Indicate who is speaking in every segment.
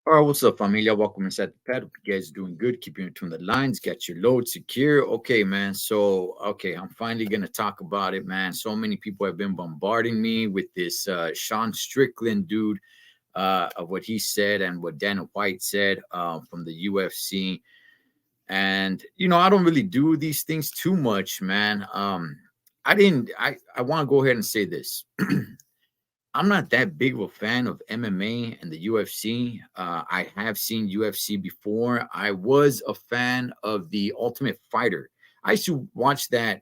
Speaker 1: All right, what's up, familia? Welcome inside the pad. Hope you guys doing good. Keeping between the lines. Got your load secure. Okay, man. I'm finally gonna talk about it, man. So many people have been bombarding me with this Sean Strickland dude, of what he said and what Dana White said from the UFC. And I don't really do these things too much, man. I didn't. I want to go ahead and say this. I'm not that big of a fan of MMA and the UFC. I have seen UFC before. I was a fan of the Ultimate Fighter. I used to watch that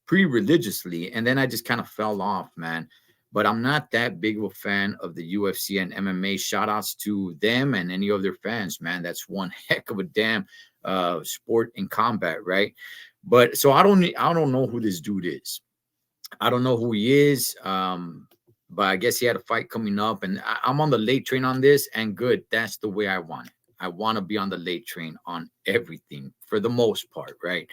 Speaker 1: pretty religiously, and then I just kind of fell off, man. But I'm not that big of a fan of the UFC and MMA. Shout outs to them and any of their fans, man. That's one heck of a damn sport in combat, right? But so I don't know who this dude is. I don't know who he is. But I guess he had a fight coming up, and I'm on the late train on this. And good, that's the way I want it. I want to be on the late train on everything for the most part, right?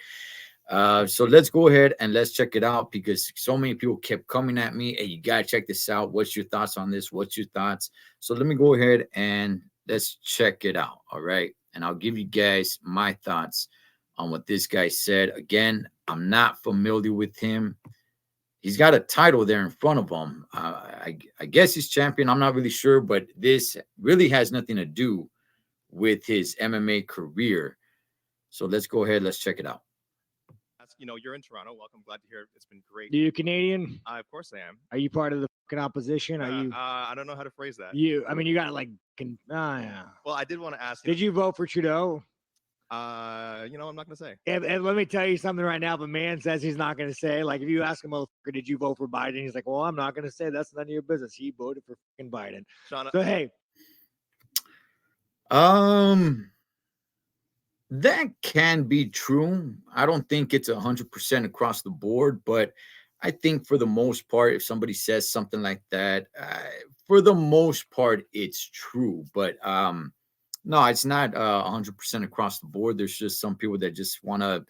Speaker 1: So let's go ahead and let's check it out because so many people kept coming at me. Hey, you gotta check this out. What's your thoughts on this? What's your thoughts? So let me go ahead and let's check it out. All right, and I'll give you guys my thoughts on what this guy said. Again, I'm not familiar with him. He's got a title there in front of him. I guess he's champion. I'm not really sure, but this really has nothing to do with his MMA career. So let's go ahead. Let's check it out.
Speaker 2: You're in Toronto. Welcome. Glad to hear it. It's been great.
Speaker 3: Are you Canadian?
Speaker 2: Of course I am.
Speaker 3: Are you part of the fucking opposition? Are you?
Speaker 2: I don't know how to phrase that.
Speaker 3: I mean, you got like. Yeah.
Speaker 2: Well, I did want to ask.
Speaker 3: Did you vote for Trudeau?
Speaker 2: I'm not going to say.
Speaker 3: And let me tell you something right now. If a man says he's not going to say, like, if you ask him, motherfucker, did you vote for Biden? He's like, well, I'm not going to say. That's none of your business. He voted for fucking Biden.
Speaker 2: Sean,
Speaker 3: so hey.
Speaker 1: That can be true. I don't think it's 100% across the board, but I think for the most part, if somebody says something like that, for the most part, it's true. But no, it's not 100% across the board. There's just some people that just want to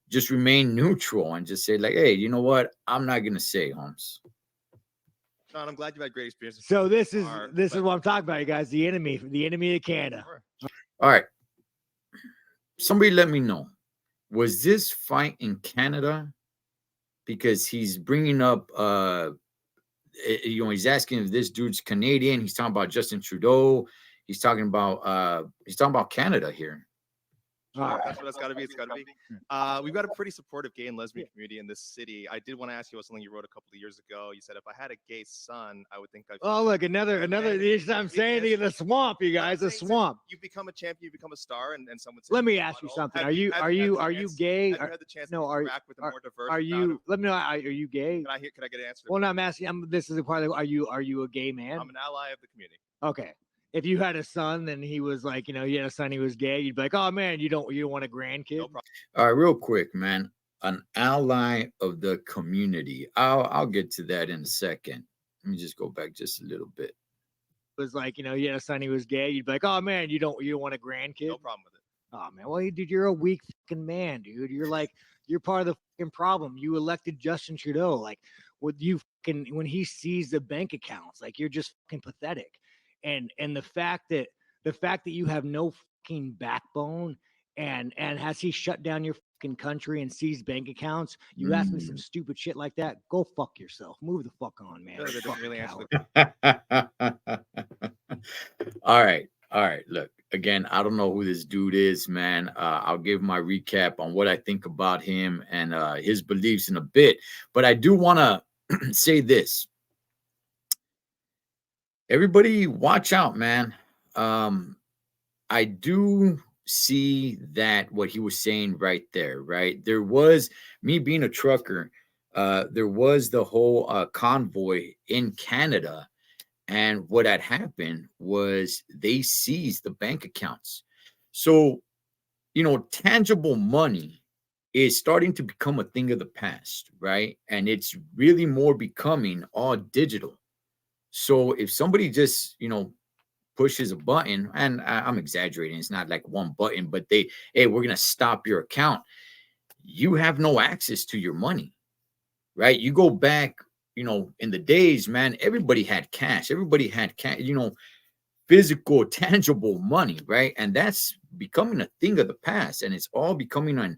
Speaker 1: just remain neutral and just say like, hey, you know what? I'm not going to say, Holmes.
Speaker 2: Sean, I'm glad you've had great experiences.
Speaker 3: So this is what I'm talking about, you guys. The enemy of Canada.
Speaker 1: All right. Somebody let me know. Was this fight in Canada? Because he's bringing up, he's asking if this dude's Canadian. He's talking about Justin Trudeau. He's talking about Canada here.
Speaker 2: That's what it's got to be. It's got to be. We've got a pretty supportive gay and lesbian community in this city. I did want to ask you about something you wrote a couple of years ago. You said if I had a gay son, I would think I'd.
Speaker 3: Oh, look, another. I'm saying to you, the swamp, you guys, the swamp.
Speaker 2: You become a champion, you become a star, and someone.
Speaker 3: Let me ask you something. Are you gay?
Speaker 2: Have you had the chance to interact with a more diverse?
Speaker 3: Are you? Let me know. Are you gay?
Speaker 2: Can I get an answer?
Speaker 3: Well, no, I'm asking. This is the part of. Are you a gay man?
Speaker 2: I'm an ally of the community.
Speaker 3: Okay. If you had a son and he was like, you had a son, he was gay, you'd be like, oh man, you don't want a grandkid? No problem.
Speaker 1: All right, real quick, man. An ally of the community. I'll get to that in a second. Let me just go back just a little bit.
Speaker 3: It was like, you had a son, he was gay, you'd be like, oh man, you don't want a grandkid?
Speaker 2: No problem with it.
Speaker 3: Oh man, well, dude, you're a weak fucking man, dude. You're part of the fucking problem. You elected Justin Trudeau. Like, when he sees the bank accounts, like, you're just fucking pathetic. And the fact that you have no fucking backbone and has he shut down your fucking country and seized bank accounts? You ask me some stupid shit like that, go fuck yourself. Move the fuck on, man.
Speaker 1: All right. Look, again, I don't know who this dude is, man. I'll give my recap on what I think about him and his beliefs in a bit. But I do want to say this. Everybody watch out, man. I do see that what he was saying right there, right? There was, me being a trucker, there was the whole convoy in Canada. And what had happened was they seized the bank accounts. So, tangible money is starting to become a thing of the past, right? And it's really more becoming all digital. So if somebody just, pushes a button, and I'm exaggerating, it's not like one button, but hey, we're going to stop your account. You have no access to your money, right? You go back, in the days, man, everybody had cash. Everybody had cash, physical, tangible money, right? And that's becoming a thing of the past, and it's all becoming on,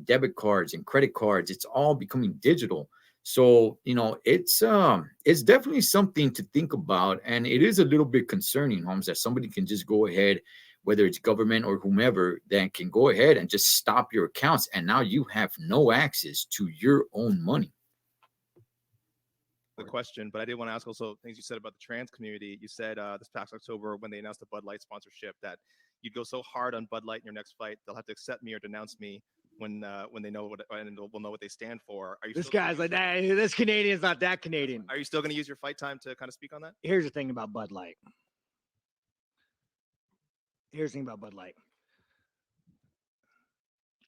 Speaker 1: debit cards and credit cards. It's all becoming digital. So, it's definitely something to think about, and it is a little bit concerning, Holmes, that somebody can just go ahead, whether it's government or whomever, that can go ahead and just stop your accounts, and now you have no access to your own money.
Speaker 2: The question, but I did want to ask also things you said about the trans community. You said this past October when they announced the Bud Light sponsorship that you'd go so hard on Bud Light in your next fight, they'll have to accept me or denounce me when they know what, and will know what they stand for. Are you?
Speaker 3: This guy's like, nah, this Canadian's not that Canadian.
Speaker 2: Are you still going to use your fight time to kind of speak on that?
Speaker 3: Here's the thing about Bud Light.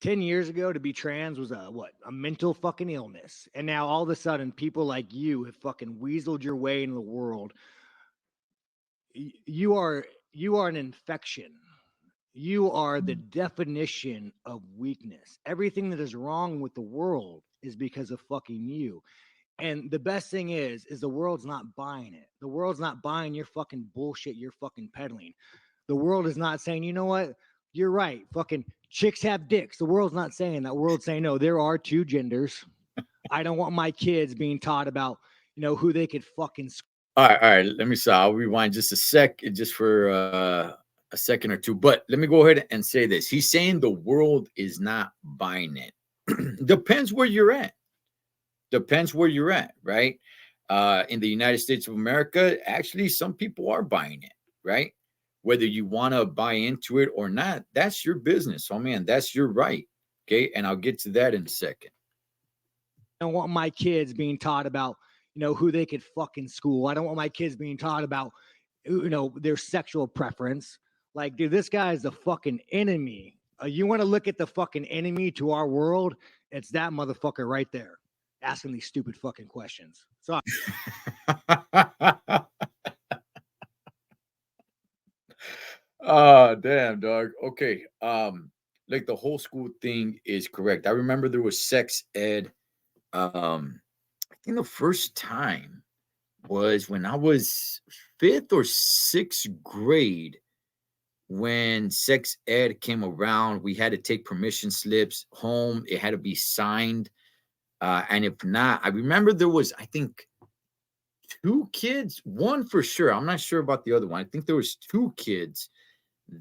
Speaker 3: 10 years ago, to be trans was a mental fucking illness. And now all of a sudden, people like you have fucking weaseled your way into the world. You are an infection. You are the definition of weakness. Everything that is wrong with the world is because of fucking you. And the best thing is the world's not buying it. The world's not buying your fucking bullshit you're fucking peddling. The world is not saying, you know what? You're right. Fucking chicks have dicks. The world's not saying that. The world's saying, no, there are two genders. I don't want my kids being taught about, who they could fucking.
Speaker 1: All right. Let me say, I'll rewind just a sec, just for a second or two. But let me go ahead and say this. He's saying the world is not buying it. Depends where you're at. Right? In the United States of America, actually, some people are buying it, right? Whether you want to buy into it or not, that's your business. Oh, man, that's your right. Okay. And I'll get to that in a second.
Speaker 3: I don't want my kids being taught about, who they could fucking school. I don't want my kids being taught about, their sexual preference. Like, dude, this guy is the fucking enemy. You want to look at the fucking enemy to our world? It's that motherfucker right there asking these stupid fucking questions. So
Speaker 1: Oh, damn, dog. Okay. Like the whole school thing is correct. I remember there was sex ed. I think the first time was when I was 5th or 6th grade. When sex ed came around, we had to take permission slips home. It had to be signed. And if not, I remember there was, I think, 2 kids, one for sure. I'm not sure about the other one. I think there was 2 kids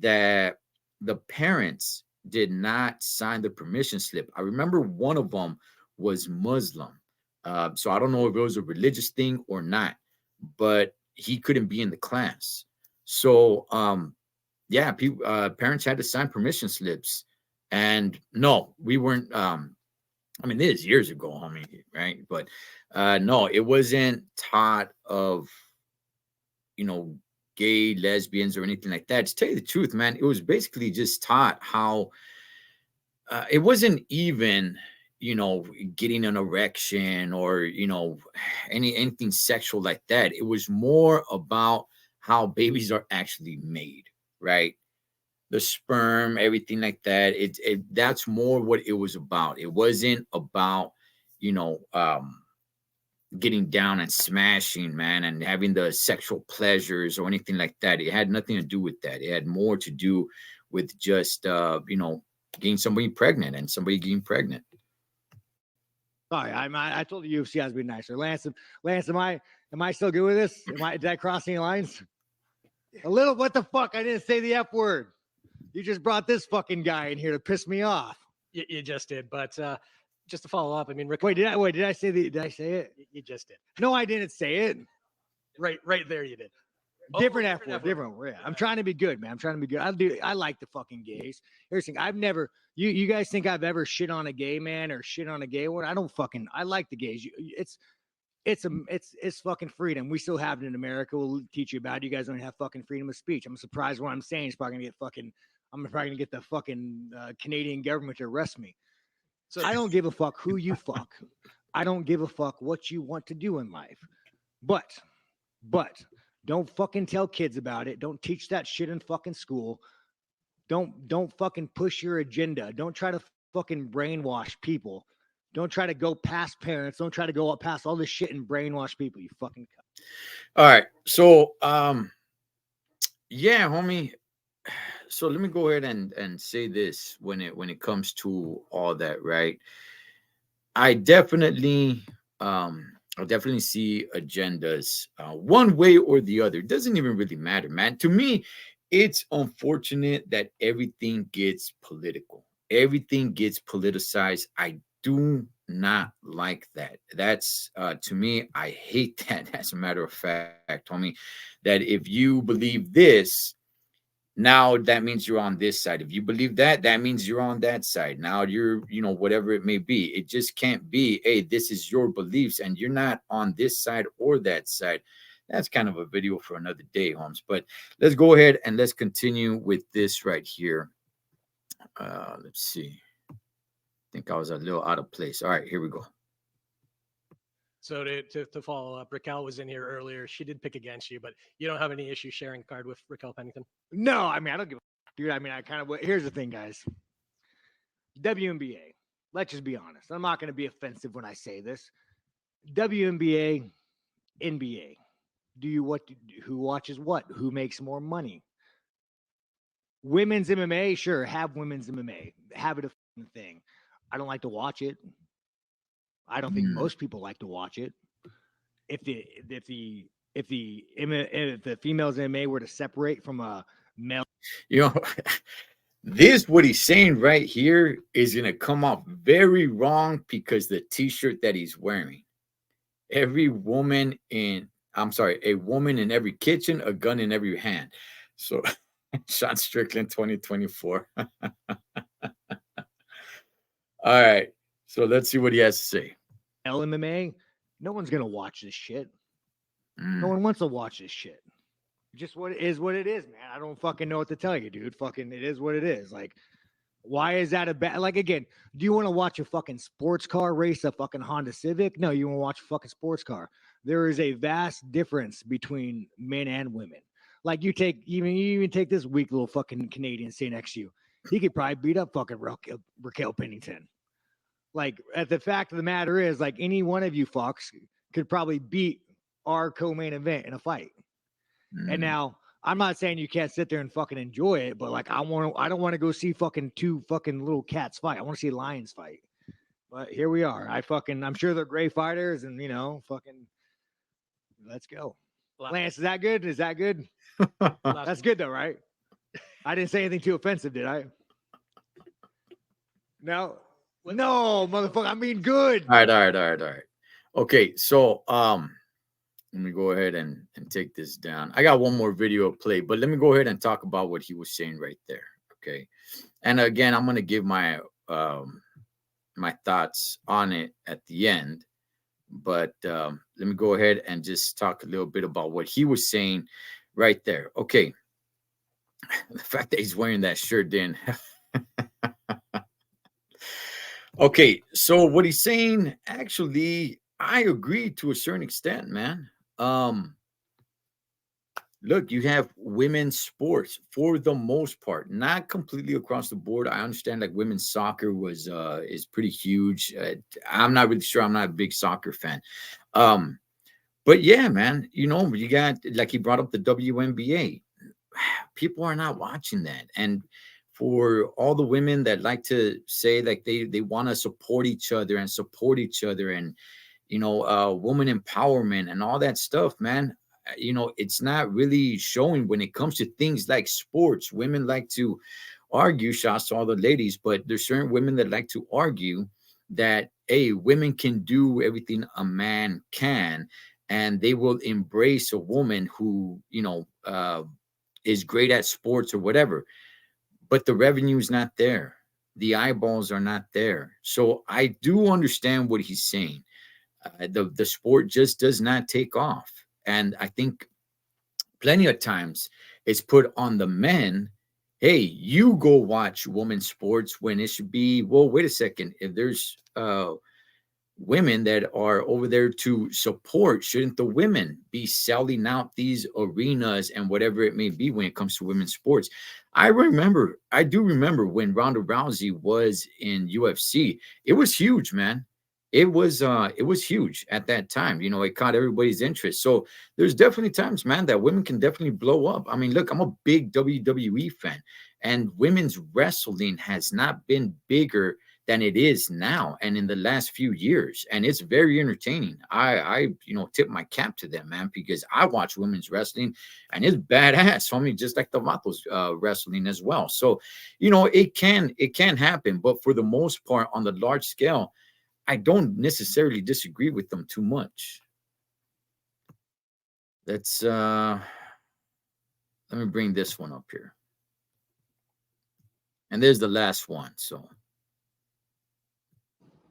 Speaker 1: that the parents did not sign the permission slip. I remember one of them was Muslim. So I don't know if it was a religious thing or not, but he couldn't be in the class. So, yeah, parents had to sign permission slips. And no, we weren't, this is years ago, homie, right? But no, it wasn't taught of, gay, lesbians, or anything like that. To tell you the truth, man, it was basically just taught how it wasn't even, getting an erection or, anything sexual like that. It was more about how babies are actually made, right? The sperm, everything like that. That's more what it was about. It wasn't about, getting down and smashing, man, and having the sexual pleasures or anything like that. It had nothing to do with that. It had more to do with just, getting somebody pregnant and somebody getting pregnant.
Speaker 3: Sorry, I told the UFC I was being nicer. Lance, am I still good with this? Did I cross any lines? A little. What the fuck? I didn't say the F word. You just brought this fucking guy in here to piss me off.
Speaker 4: You just did, but just to follow up, I mean, Rick.
Speaker 3: Did I say it?
Speaker 4: You just did.
Speaker 3: No, I didn't say it.
Speaker 4: Right there, you did.
Speaker 3: Different F word. Different. Yeah. I'm trying to be good, man. I'm trying to be good. I like the fucking gays. Here's the thing. I've never. You guys think I've ever shit on a gay man or shit on a gay one? I like the gays. It's fucking freedom. We still have it in America. We'll teach you about it. You guys don't have fucking freedom of speech. I'm surprised what I'm saying is probably I'm probably gonna get the fucking Canadian government to arrest me. So I don't give a fuck who you fuck. I don't give a fuck what you want to do in life. But don't fucking tell kids about it. Don't teach that shit in fucking school. Don't fucking push your agenda. Don't try to fucking brainwash people. Don't try to go past parents. Don't try to go up past all this shit and brainwash people. You fucking.
Speaker 1: All right. So, Yeah, homie. So let me go ahead and say this when it comes to all that, right? I definitely I definitely see agendas one way or the other. It doesn't even really matter, man. To me, it's unfortunate that everything gets political. Everything gets politicized. I do not like that. That's to me, I hate that. As a matter of fact, homie, that if you believe this, now that means you're on this side. If you believe that, that means you're on that side. Now you're, whatever it may be. It just can't be, hey, this is your beliefs and you're not on this side or that side. That's kind of a video for another day, Holmes. But let's go ahead and let's continue with this right here. Let's see. I think I was a little out of place. All right, here we go.
Speaker 4: So to follow up, Raquel was in here earlier. She did pick against you, but you don't have any issue sharing a card with Raquel Pennington?
Speaker 3: No, I mean, I don't give a dude. I mean, here's the thing, guys. WNBA. Let's just be honest. I'm not going to be offensive when I say this. WNBA, NBA. Who watches what? Who makes more money? Women's MMA, sure, have women's MMA. Have it a thing. I don't like to watch it. I don't think most people like to watch it. If the females MMA were to separate from a male,
Speaker 1: this what he's saying right here is gonna come off very wrong because the t-shirt that he's wearing. A woman in every kitchen, a gun in every hand. So Sean Strickland 2024. All right. So let's see what he has to say.
Speaker 3: MMA, no one's gonna watch this shit. No one wants to watch this shit. Just what it is, man. I don't fucking know what to tell you, dude. Fucking, it is what it is. Like, why is that a bad? Like, again, do you want to watch a fucking sports car race a fucking Honda Civic? No, you want to watch a fucking sports car. There is a vast difference between men and women. Like, you even take this weak little fucking Canadian sitting next to you. He could probably beat up fucking Raquel Pennington. Like, the fact of the matter is, like, any one of you fucks could probably beat our co-main event in a fight. And now, I'm not saying you can't sit there and fucking enjoy it, but like, I don't want to go see fucking two fucking little cats fight. I want to see lions fight. But here we are. I'm sure they're great fighters, and fucking, let's go. Lance, is that good? Is that good? That's good though, right? I didn't say anything too offensive, did I? No, motherfucker. I mean, good.
Speaker 1: All right. Okay, so let me go ahead and take this down. I got one more video to play, but let me go ahead and talk about what he was saying right there. Okay, and again, I'm gonna give my my thoughts on it at the end, but let me go ahead and just talk a little bit about what he was saying right there. Okay, the fact that he's wearing that shirt, then. Okay, so what he's saying, actually, I agree to a certain extent, man. Look, you have women's sports for the most part, not completely across the board. I understand like women's soccer is pretty huge. I'm not really sure. I'm not a big soccer fan. But yeah, man, you got, like, he brought up the WNBA. People are not watching that. And for all the women that like to say like they want to support each other and woman empowerment and all that stuff, man, it's not really showing when it comes to things like sports. Women like to argue, shots to all the ladies, but there's certain women that like to argue that, hey, women can do everything a man can, and they will embrace a woman who is great at sports or whatever, but the revenue is not there. The eyeballs are not there. So I do understand what he's saying. The sport just does not take off. And I think plenty of times it's put on the men. Hey, you go watch women's sports, when it should be, well, wait a second. If there's women that are over there to support, shouldn't the women be selling out these arenas and whatever it may be when it comes to women's sports? I do remember when Ronda Rousey was in UFC. It was huge, man. it was huge at that time. It caught everybody's interest. So there's definitely times, man, that women can definitely blow up. I mean, look, I'm a big WWE fan, and women's wrestling has not been bigger than it is now and in the last few years, and it's very entertaining. I tip my cap to them, man, because I watch women's wrestling and it's badass, homie, just like the Vatos wrestling as well. So it can happen, but for the most part, on the large scale, I don't necessarily disagree with them too much. Let me bring this one up here. And there's the last one. So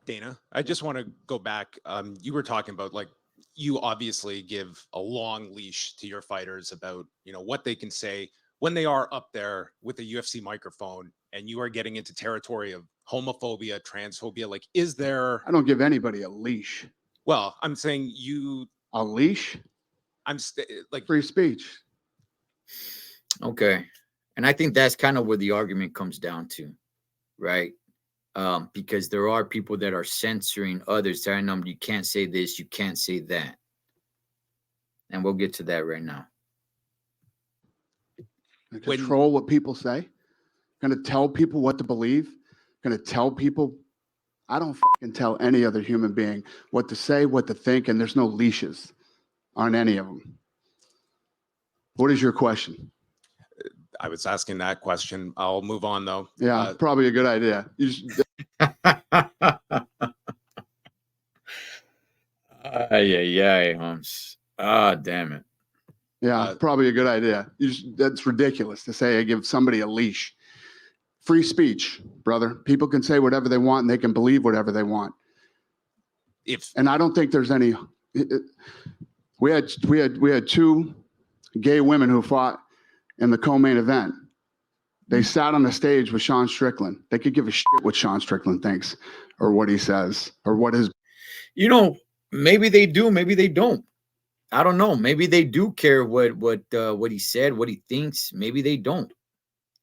Speaker 5: Dana, I just want to go back. You were talking about, like, you obviously give a long leash to your fighters about, what they can say when they are up there with the UFC microphone, and you are getting into territory of homophobia, transphobia. Like, is there?
Speaker 6: I don't give anybody a leash.
Speaker 5: Well, I'm saying you.
Speaker 6: A leash?
Speaker 5: Like
Speaker 6: free speech.
Speaker 1: Okay. And I think that's kind of where the argument comes down to, right? Because there are people that are censoring others, telling them you can't say this, you can't say that. And we'll get to that right now.
Speaker 6: Control what people say. Going to tell people what to believe. Going to tell people. I don't fucking tell any other human being what to say, what to think, and there's no leashes on any of them. What is your question?
Speaker 5: I was asking that question. I'll move on, though.
Speaker 6: Yeah, probably a good idea.
Speaker 1: Yeah, Holmes. Damn it.
Speaker 6: Yeah, probably a good idea. That's ridiculous to say I give somebody a leash. Free speech, brother. People can say whatever they want and they can believe whatever they want. And I don't think there's any. We had two gay women who fought in the co-main event. They sat on the stage with Sean Strickland. They could give a shit what Sean Strickland thinks or what he says or what his.
Speaker 1: Maybe they do, maybe they don't. I don't know. Maybe they do care what he said, what he thinks. Maybe they don't.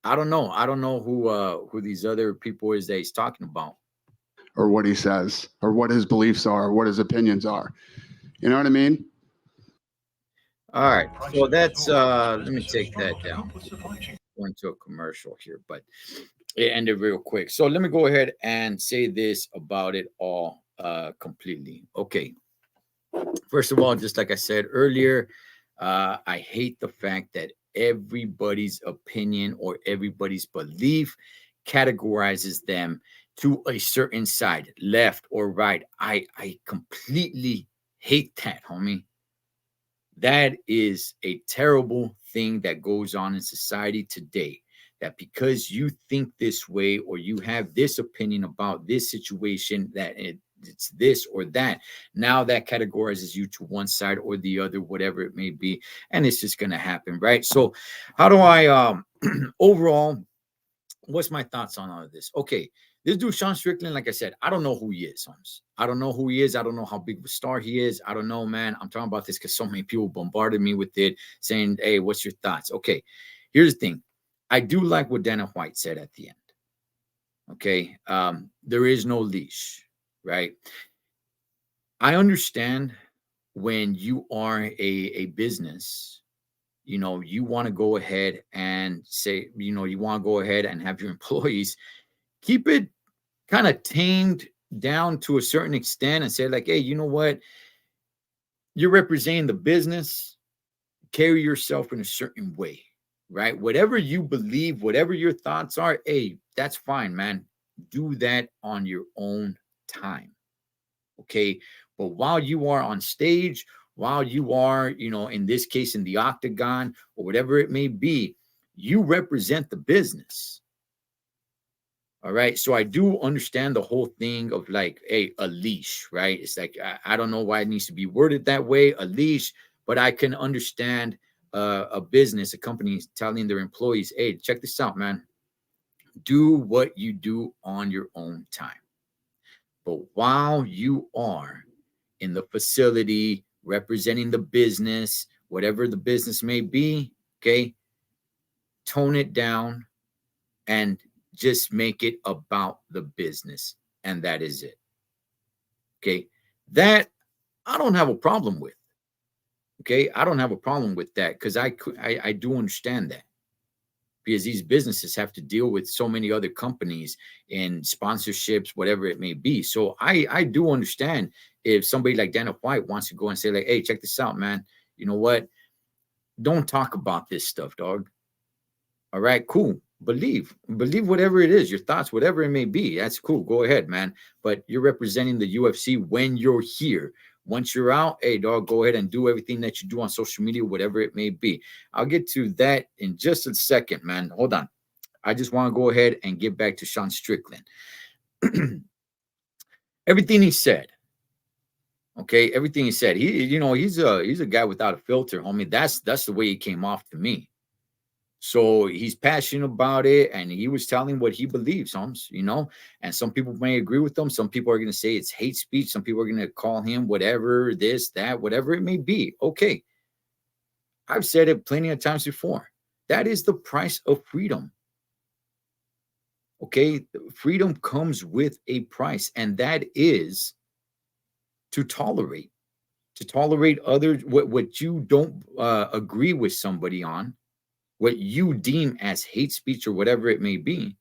Speaker 1: I don't know. I don't know who these other people is that he's talking about.
Speaker 6: Or what he says, or what his beliefs are, or what his opinions are. You know what I mean?
Speaker 1: All right. So that's let me take that down. Going to a commercial here, but it ended real quick. So let me go ahead and say this about it all completely. Okay. First of all, just like I said earlier, I hate the fact that everybody's opinion or everybody's belief categorizes them to a certain side, left or right. I completely hate that, homie. That is a terrible thing that goes on in society today. That because you think this way or you have this opinion about this situation, that it's this or that, now that categorizes you to one side or the other, whatever it may be, and it's just going to happen, right? So how do I overall, what's my thoughts on all of this? Okay, this dude Sean Strickland, like I said, I don't know who he is, Holmes. I don't know who he is. I don't know how big of a star he is. I don't know, man. I'm talking about this because so many people bombarded me with it, saying, hey, what's your thoughts? Okay, here's the thing. I do like what Dana White said at the end. Okay, there is no leash, right? I understand when you are a business, you want to go ahead and say, you want to go ahead and have your employees keep it kind of tamed down to a certain extent and say, like, hey, you know what? You're representing the business. Carry yourself in a certain way, right? Whatever you believe, whatever your thoughts are, hey, that's fine, man. Do that on your own time. Okay. But while you are on stage, while you are, in this case, in the octagon or whatever it may be, you represent the business. All right. So I do understand the whole thing of like, hey, a leash, right? It's like, I don't know why it needs to be worded that way, a leash, but I can understand a business, a company telling their employees, hey, check this out, man. Do what you do on your own time. But while you are in the facility representing the business, whatever the business may be, okay, tone it down and just make it about the business. And that is it. Okay, that I don't have a problem with. Okay, I don't have a problem with that because I do understand that, because these businesses have to deal with so many other companies and sponsorships, whatever it may be. So I do understand if somebody like Dana White wants to go and say like, hey, check this out, man. You know what? Don't talk about this stuff, dog. All right, cool. Believe whatever it is, your thoughts, whatever it may be. That's cool. Go ahead, man. But you're representing the UFC when you're here. Once you're out, hey, dog, go ahead and do everything that you do on social media, whatever it may be. I'll get to that in just a second, man. Hold on. I just want to go ahead and get back to Sean Strickland. Everything he said. Okay, everything he said. He's a guy without a filter, homie. That's the way he came off to me. So he's passionate about it, and he was telling what he believes, Holmes, and some people may agree with him. Some people are going to say it's hate speech. Some people are going to call him whatever, this, that, whatever it may be. Okay. I've said it plenty of times before. That is the price of freedom. Okay. Freedom comes with a price, and that is to tolerate others, what you don't agree with somebody on, what you deem as hate speech or whatever it may be.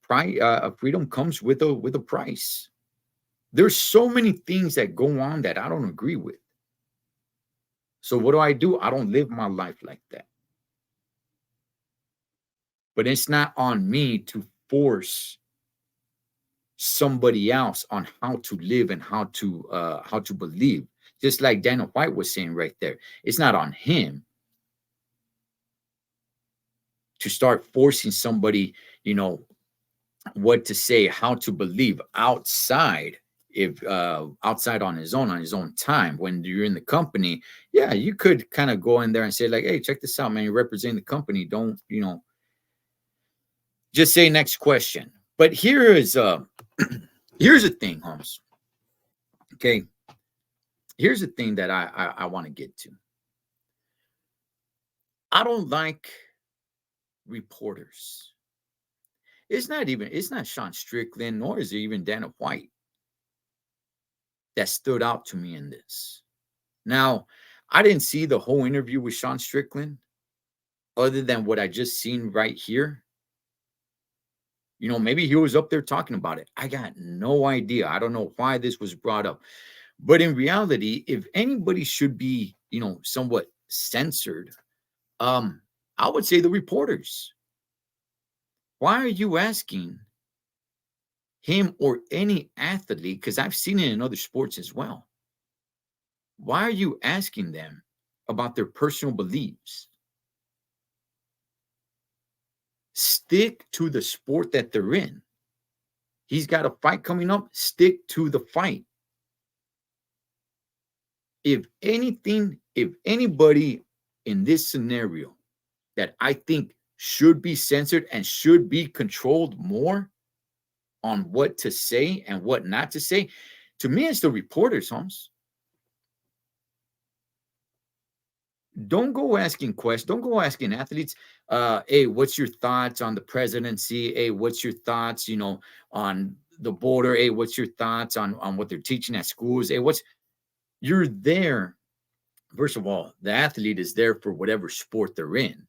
Speaker 1: Freedom comes with a price. There's so many things that go on that I don't agree with. So what do? I don't live my life like that. But it's not on me to force somebody else on how to live and how to believe. Just like Dana White was saying right there, it's not on him to start forcing somebody, what to say, how to believe outside, outside on his own time. When you're in the company, yeah, you could kind of go in there and say like, hey, check this out, man, you're representing the company. Don't, just say next question. But here's the thing, Holmes. Okay. Here's the thing that I want to get to. I don't like reporters. It's not Sean Strickland, nor is it even Dana White that stood out to me in this. Now, I didn't see the whole interview with Sean Strickland other than what I just seen right here. Maybe he was up there talking about it. I got no idea. I don't know why this was brought up. But in reality, if anybody should be, somewhat censored, I would say the reporters. Why are you asking him or any athlete, because I've seen it in other sports as well, why are you asking them about their personal beliefs? Stick to the sport that they're in. He's got a fight coming up. Stick to the fight. If anybody in this scenario that I think should be censored and should be controlled more on what to say and what not to say, to me, it's the reporters, Holmes. Don't go asking questions. Don't go asking athletes, hey, what's your thoughts on the presidency? Hey, what's your thoughts, on the border? Hey, what's your thoughts on what they're teaching at schools? Hey, you're there. First of all, the athlete is there for whatever sport they're in.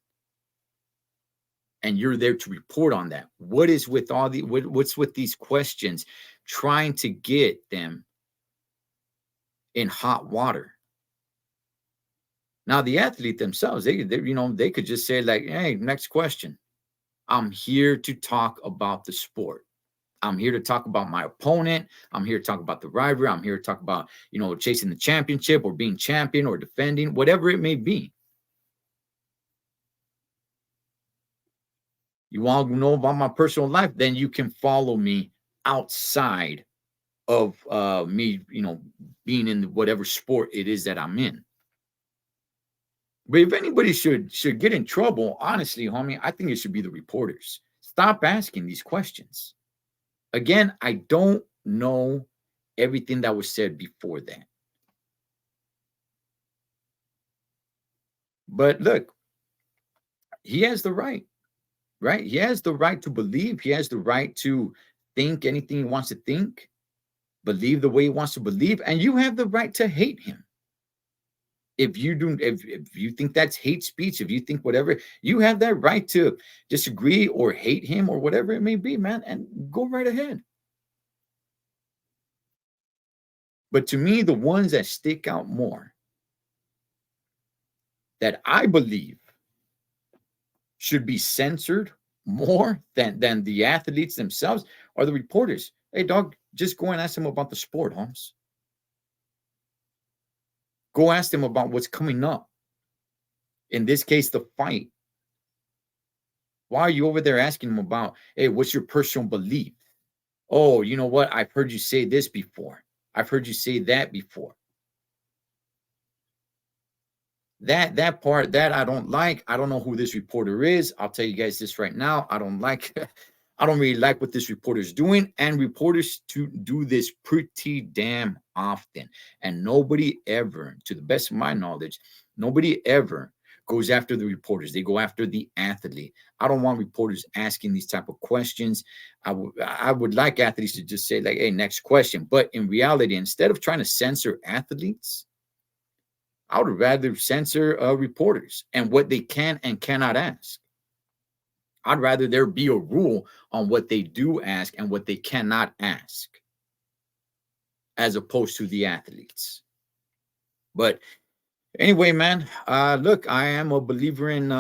Speaker 1: And you're there to report on that. What is with what's with these questions, trying to get them in hot water? Now, the athlete themselves, they could just say like, hey, next question. I'm here to talk about the sport. I'm here to talk about my opponent. I'm here to talk about the rivalry. I'm here to talk about, chasing the championship or being champion or defending, whatever it may be. You want to know about my personal life? Then you can follow me outside of me, being in whatever sport it is that I'm in. But if anybody should get in trouble, honestly, homie, I think it should be the reporters. Stop asking these questions. Again, I don't know everything that was said before that. But look, he has the right? He has the right to believe. He has the right to think anything he wants to think. believe the way he wants to believe, and you have the right to hate him. If you think that's hate speech, if you think whatever, you have that right to disagree or hate him or whatever it may be, man, and go right ahead. But to me, the ones that stick out more, that I believe should be censored more than the athletes themselves, are the reporters. Hey, dog, just go and ask them about the sport, Holmes. Go ask them about what's coming up. In this case, the fight. Why are you over there asking them about, hey, what's your personal belief? Oh, you know what? I've heard you say this before. I've heard you say that before. That part, that I don't like. I don't know who this reporter is. I'll tell you guys this right now. I don't really like what this reporter is doing. And reporters do this pretty damn often. And nobody ever, to the best of my knowledge, nobody ever goes after the reporters. They go after the athlete. I don't want reporters asking these type of questions. I would like athletes to just say, like, hey, next question. But in reality, instead of trying to censor athletes, I would rather censor reporters and what they can and cannot ask. I'd rather there be a rule on what they do ask and what they cannot ask, as opposed to the athletes. But anyway, man, look, I am a believer in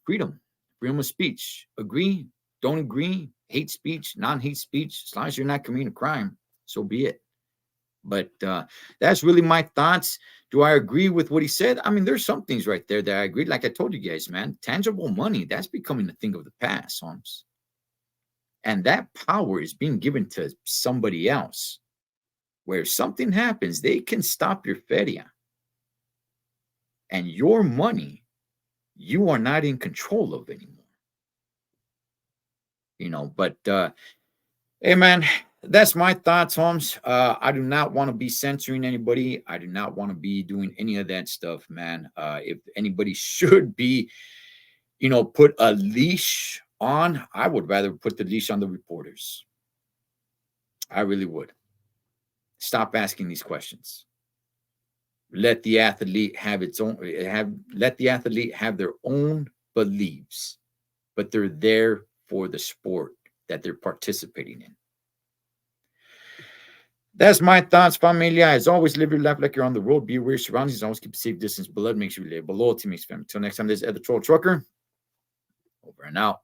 Speaker 1: freedom of speech. Agree, don't agree, hate speech, non-hate speech. As long as you're not committing a crime, so be it. But that's really my thoughts. Do I agree with what he said? I mean, there's some things right there that I agree. Like I told you guys, man, tangible money, that's becoming a thing of the past, Holmes. And that power is being given to somebody else. Where if something happens, they can stop your feria. And your money, you are not in control of anymore. You know, but hey, man, that's my thoughts, Holmes. I do not want to be censoring anybody. I do not want to be doing any of that stuff, man. If anybody should be, you know, put a leash on, I would rather put the leash on the reporters. I really would. Stop asking these questions. Let the athlete have let the athlete have their own beliefs, but they're there for the sport that they're participating in. That's my thoughts, familia. As always, live your life like you're on the road. Be aware of your surroundings. Always keep a safe distance. Blood makes you live. Loyalty makes family. Until next time, this is the Thecholotrucker. Over and out.